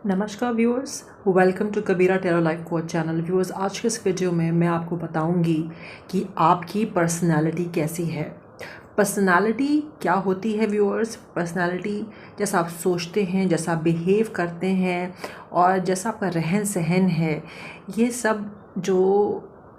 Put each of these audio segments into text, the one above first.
नमस्कार viewers, welcome to Kabira tarot life coach channel. Viewers, आज के इस वीडियो में मैं आपको बताऊंगी कि आपकी पर्सनालिटी कैसी है। पर्सनालिटी क्या होती है व्यूअर्स? पर्सनालिटी जैसा आप सोचते हैं, जैसा आप बिहेव करते हैं और जैसा आपका रहन सहन है, ये सब जो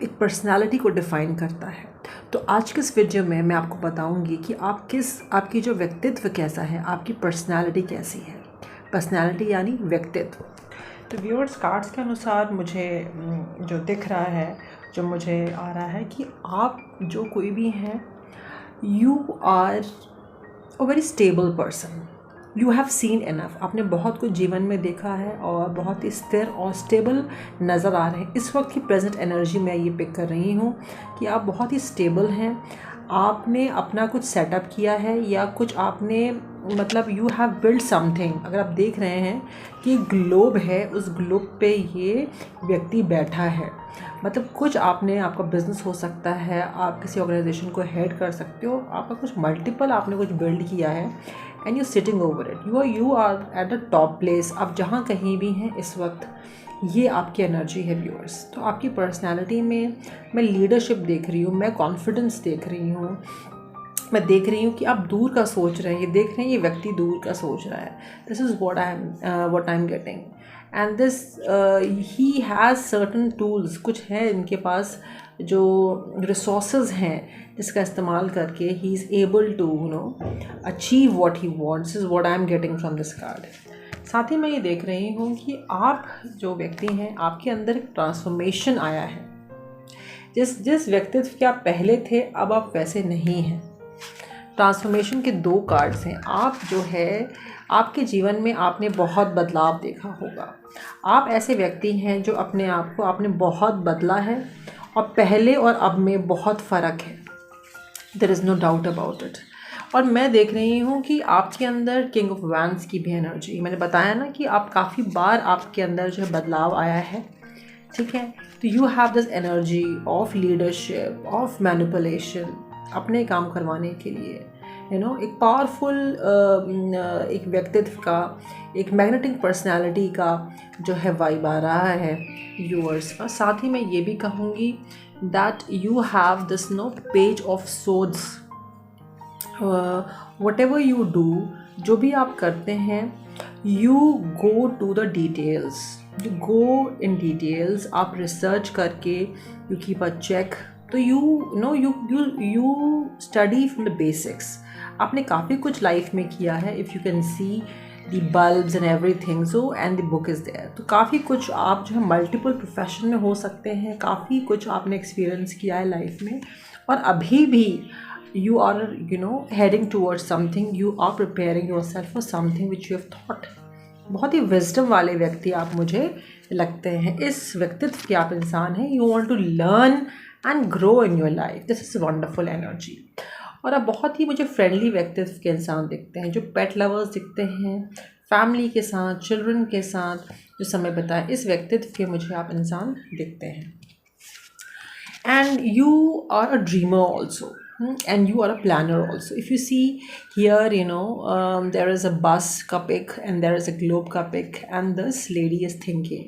एक पर्सनालिटी को डिफ़ाइन करता है। तो आज के इस वीडियो में मैं आपको बताऊंगी कि आपकी जो व्यक्तित्व कैसा है, आपकी पर्सनालिटी कैसी है। पर्सनालिटी यानी व्यक्तित्व। तो व्यूअर्स, कार्ड्स के अनुसार मुझे जो दिख रहा है, जो मुझे आ रहा है कि आप जो कोई भी हैं, you are a very stable person. You have seen enough. आपने बहुत कुछ जीवन में देखा है और बहुत ही स्थिर और स्टेबल नज़र आ रहे हैं। इस वक्त की प्रेजेंट एनर्जी मैं ये पिक कर रही हूँ कि आप बहुत ही स्टेबल हैं। आपने अपना कुछ सेटअप किया है या कुछ आपने मतलब यू हैव बिल्ड समथिंग। अगर आप देख रहे हैं कि ग्लोब है, उस ग्लोब पे ये व्यक्ति बैठा है, मतलब कुछ आपने, आपका बिजनेस हो सकता है, आप किसी ऑर्गेनाइजेशन को हेड कर सकते हो, आपका कुछ मल्टीपल आपने कुछ बिल्ड किया है and you sitting over it. You are at the top place. आप जहाँ कहीं भी हैं इस वक्त, ये आपकी एनर्जी है व्यूअर्स। तो आपकी पर्सनालिटी में मैं लीडरशिप देख रही हूँ, मैं कॉन्फिडेंस देख रही हूँ, मैं देख रही हूँ कि आप दूर का सोच रहे हैं। ये देख रहे हैं ये व्यक्ति दूर का सोच रहा है। This is what I am getting and this he has certain tools. कुछ है इनके पास जो रिसोर्सेज हैं जिसका इस्तेमाल करके he is able to achieve what he wants. This is what I am getting from this card. साथ ही मैं ये देख रही हूँ कि आप जो व्यक्ति हैं, आपके अंदर एक ट्रांसफॉर्मेशन आया है। जिस व्यक्तित्व के आप पहले थे, अब आप वैसे नहीं हैं। ट्रांसफॉर्मेशन के दो कार्ड्स हैं। आप जो है, आपके जीवन में आपने बहुत बदलाव देखा होगा। आप ऐसे व्यक्ति हैं जो अपने आप को आपने बहुत बदला है और पहले और अब में बहुत फ़र्क है। There is no doubt about it. और मैं देख रही हूँ कि आपके अंदर किंग ऑफ वैंड्स की भी एनर्जी। मैंने बताया ना कि आप काफ़ी बार आपके अंदर जो है बदलाव आया है, ठीक है। तो you have this energy of leadership, of manipulation, अपने काम करवाने के लिए एक पावरफुल एक व्यक्तित्व का, एक मैग्नेटिक पर्सनालिटी का जो है वाइब आ रहा है व्यूअर्स। और साथ ही मैं ये भी कहूँगी that you have this page of swords. Whatever you do, जो भी आप करते हैं, you go to the details, you go in details. आप रिसर्च करके यू कीप अ चेक। तो you study from the basics. आपने काफ़ी कुछ लाइफ में किया है। If you can see the bulbs and everything, so and the book is there. तो काफ़ी कुछ आप जो है मल्टीपल प्रोफेशन में हो सकते हैं। काफ़ी कुछ आपने एक्सपीरियंस किया है लाइफ में और अभी भी you are heading towards something. You are preparing yourself for something which you have thought. बहुत ही विजडम वाले व्यक्ति आप मुझे लगते हैं। इस व्यक्तित्व के आप इंसान हैं। You want to learn and grow in your life. This is wonderful energy. और आप बहुत ही मुझे फ्रेंडली व्यक्तित्व के इंसान दिखते हैं, जो पेट लवर्स दिखते हैं, फैमिली के साथ, चिल्ड्रन के साथ जो समय बिताए, इस व्यक्तित्व के मुझे आप इंसान दिखते हैं। And you are a dreamer also, and you are a planner also. If you see here, there is a bus ka pic and there is a globe ka pic, and this lady is thinking.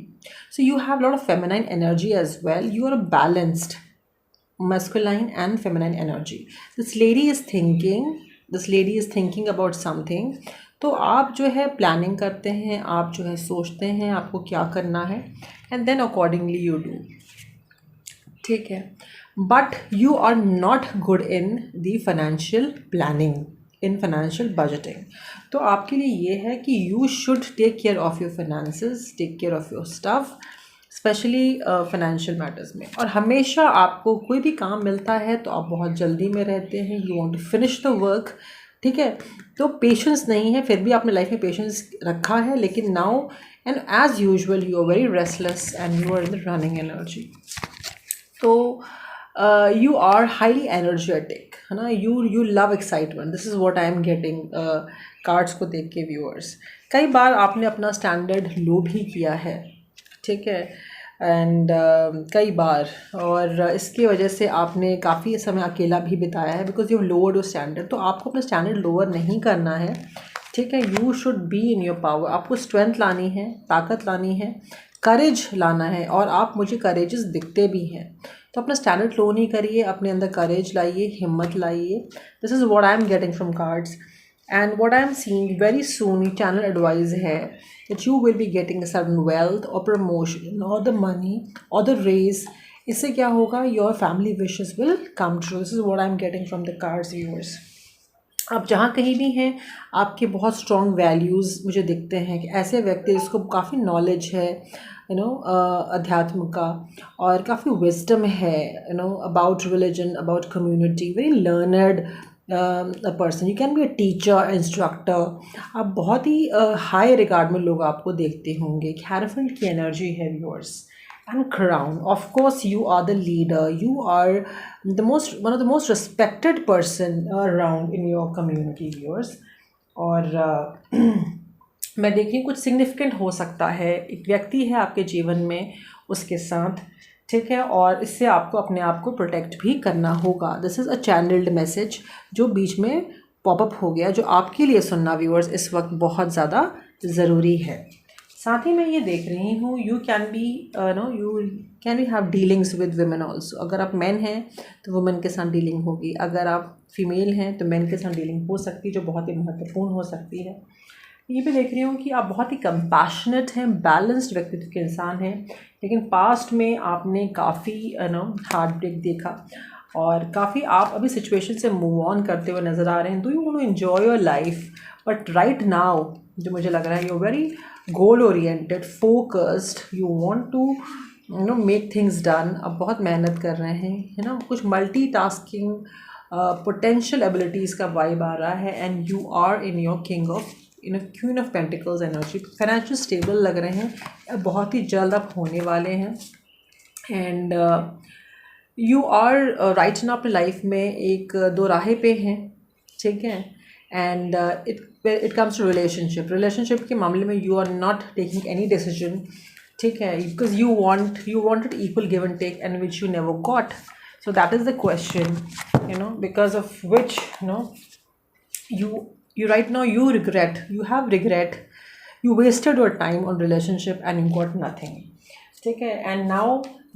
So you have a lot of feminine energy as well. You are a balanced masculine and feminine energy. This lady is thinking about something. तो आप जो है planning करते हैं, आप जो है सोचते हैं आपको क्या करना है, and then accordingly you do, ठीक है। But you are not good in the financial planning, in financial budgeting. तो आपके लिए ये है कि you should take care of your finances, take care of your stuff, specially financial matters में। और हमेशा आपको कोई भी काम मिलता है तो आप बहुत जल्दी में रहते हैं। You want to finish the work, ठीक है। तो पेशेंस नहीं है, फिर भी आपने लाइफ में पेशेंस रखा है, लेकिन now and as usual you are very restless and you are in the running energy. तो यू आर हाईली एनर्जेटिक, है ना। You love excitement. This is what I am getting cards को देख के व्यूअर्स। कई बार आपने अपना स्टैंडर्ड लो भी किया है, ठीक है, एंड कई बार, और इसकी वजह से आपने काफ़ी समय अकेला भी बिताया है, because you lowered your standard. तो आपको अपना स्टैंडर्ड लोअर नहीं करना है, ठीक है। You should be in your power, आपको स्ट्रेंथ लानी है, ताकत लानी है, करेज लाना है, और आप मुझे करेजेस दिखते भी हैं। तो अपना स्टैंडर्ड लो नहीं करिए, अपने अंदर करेज लाइए, हिम्मत लाइए। This is what I am getting from cards and what I am seeing very soon. ये चैनल एडवाइस है that you will be getting a sudden wealth और प्रमोशन और द मनी और द रेज। इससे क्या होगा, your family wishes will come true. This is what I am getting from the cards viewers. आप जहाँ कहीं भी हैं, आपके बहुत स्ट्रॉन्ग वैल्यूज़ मुझे दिखते हैं कि ऐसे व्यक्ति जिसको काफ़ी नॉलेज है अध्यात्म का, और काफ़ी विजडम है about religion, about community, very learned person. You can be a teacher, instructor. आप बहुत ही हाई रिगार्ड में लोग आपको देखते होंगे। हैरोफेंट की एनर्जी है viewers. And crown, of course you are the leader, you are one of the most respected person around in your community viewers। और मैं देखिए कुछ सिग्निफिकेंट हो सकता है, एक व्यक्ति है आपके जीवन में, उसके साथ, ठीक है, और इससे आपको अपने आप को प्रोटेक्ट भी करना होगा। This is a channelled message जो बीच में पॉपअप हो गया, जो आपके लिए सुनना व्यूअर्स इस वक्त बहुत ज़्यादा ज़रूरी है। साथ ही मैं ये देख रही हूँ, you can be have dealings with women also. अगर आप मैन हैं तो वुमेन के साथ डीलिंग होगी, अगर आप फीमेल हैं तो मैन के साथ डीलिंग हो सकती है, जो बहुत ही महत्वपूर्ण हो सकती है। ये भी देख रही हूँ कि आप बहुत ही कंपैशनेट हैं, बैलेंस्ड व्यक्तित्व के इंसान हैं, लेकिन पास्ट में आपने काफ़ी हार्ट ब्रेक देखा, और काफ़ी आप अभी सिचुएशन से मूव ऑन करते हुए नज़र आ रहे हैं। Do you want to enjoy your life, but right now जो मुझे लग रहा है, you very goal oriented, focused, you want to make things done. अब बहुत मेहनत कर रहे हैं, कुछ मल्टीटास्किंग पोटेंशियल एबिलिटीज़ का वाइब आ रहा है, and you are in your queen of pentacles energy. Financial stable लग रहे हैं, बहुत ही जल्द आप होने वाले हैं, and you are right now अपनी लाइफ में एक दो राहे पे हैं, ठीक है। And it comes to relationship के मामले में you are not taking any decision, ठीक है, because you wanted equal give and take and which you never got. So that is the question, because of which you right now you have regret, you wasted your time on relationship and you got nothing, ठीक है। and now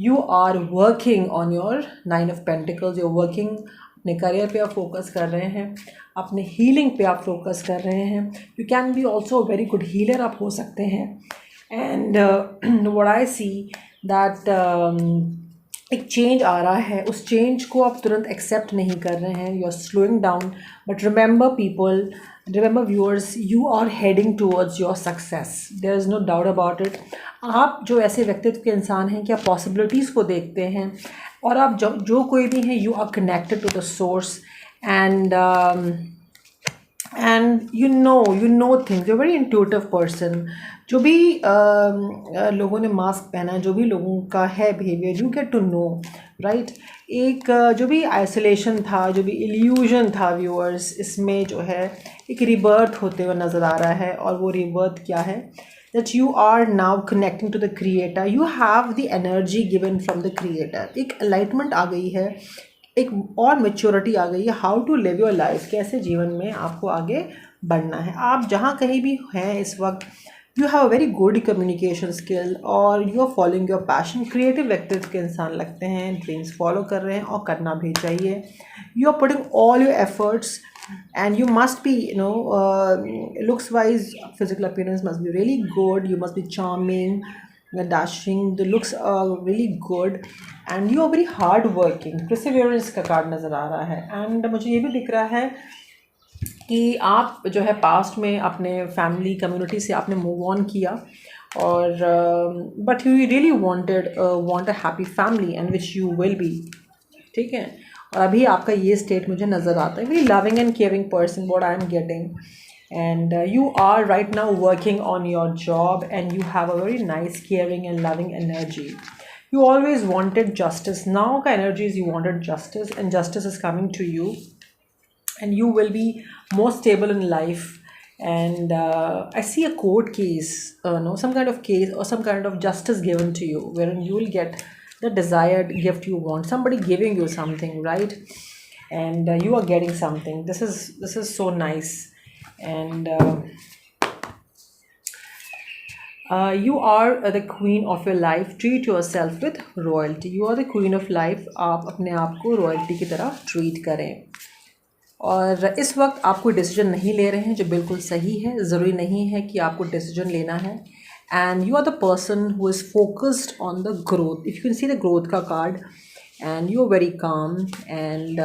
you are working on your 9 of Pentacles, you're working, अपने career पे आप focus कर रहे हैं, अपने healing पे आप फोकस कर रहे हैं। You can be also very good healer आप हो सकते हैं, and what I see that एक चेंज आ रहा है, उस चेंज को आप तुरंत एक्सेप्ट नहीं कर रहे हैं, you are slowing down. But remember viewers, you are heading towards your success, there is no doubt about it. आप जो ऐसे व्यक्तित्व के इंसान हैं कि आप पॉसिबिलिटीज़ को देखते हैं, और आप जो कोई भी हैं, you are connected to the source, and you know things, you're very intuitive person। जो भी लोगों ने मास्क पहना है, जो भी लोगों का है behaviour, you get to know, right. एक जो भी आइसोलेशन था, जो भी इल्यूजन था व्यूअर्स, इसमें जो है एक रिबर्थ होते हुए नज़र आ रहा है, और वो रिबर्थ क्या है, that you are now connecting to the creator, you have the energy given from the creator। एक enlightenment आ गई है, एक और मेच्योरिटी आ गई है, how to live your life, कैसे जीवन में आपको आगे बढ़ना है। आप जहाँ कहीं भी हैं इस वक्त, you have a very good communication skill, और you are following your passion. Creative व्यक्तित्व के इंसान लगते हैं, ड्रीम्स फॉलो कर रहे हैं, और करना भी चाहिए। You are putting all your efforts, and you must be looks wise, physical appearance must be really good, you must be charming, dashing, the looks are really good, and you are very hard working। perseverance का card नज़र आ रहा है, and मुझे ये भी दिख रहा है कि आप जो है पास्ट में अपने फैमिली कम्युनिटी से आपने मूव ऑन किया, और but you really want a happy family, and which you will be, ठीक है। और अभी आपका ये स्टेट मुझे नज़र आता है, very loving and caring person, what I am getting, and you are right now working on your job, and you have a very nice caring and loving energy. You always wanted justice, now का energies you wanted justice, and justice is coming to you, and you will be more stable in life। And I see a court case, some kind of case or some kind of justice given to you, wherein you will get the desired gift you want, somebody giving you something, right? And you are getting something. This is so nice, and you are the queen of your life. Treat yourself with royalty. You are the queen of life. आप अपने आप को royalty की तरह treat करें. और इस वक्त आप कोई डिसीजन नहीं ले रहे हैं जो बिल्कुल सही है. ज़रूरी नहीं है कि आपको डिसीजन लेना है. And you are the person who is focused on the growth. If you can see the growth का card, and you are very calm, and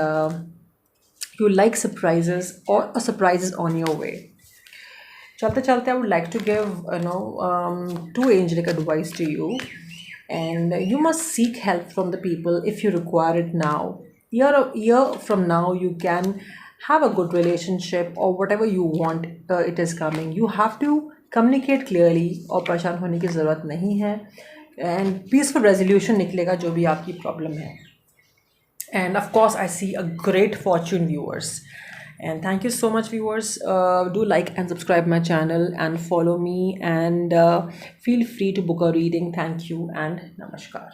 you like surprises और सरप्राइजेस ऑन योर वे. चलते चलते I would like to give two angelic advice to you, and you must seek help from the people if you require it now. Year from now you can have a good relationship or whatever you want. It is coming. You have to communicate clearly और परेशान होने की ज़रूरत नहीं है. And peaceful resolution निकलेगा जो भी आपकी प्रॉब्लम है. And of course I see a great fortune, viewers. And thank you so much, viewers. Do like and subscribe my channel and follow me, and feel free to book a reading. Thank you and namaskar.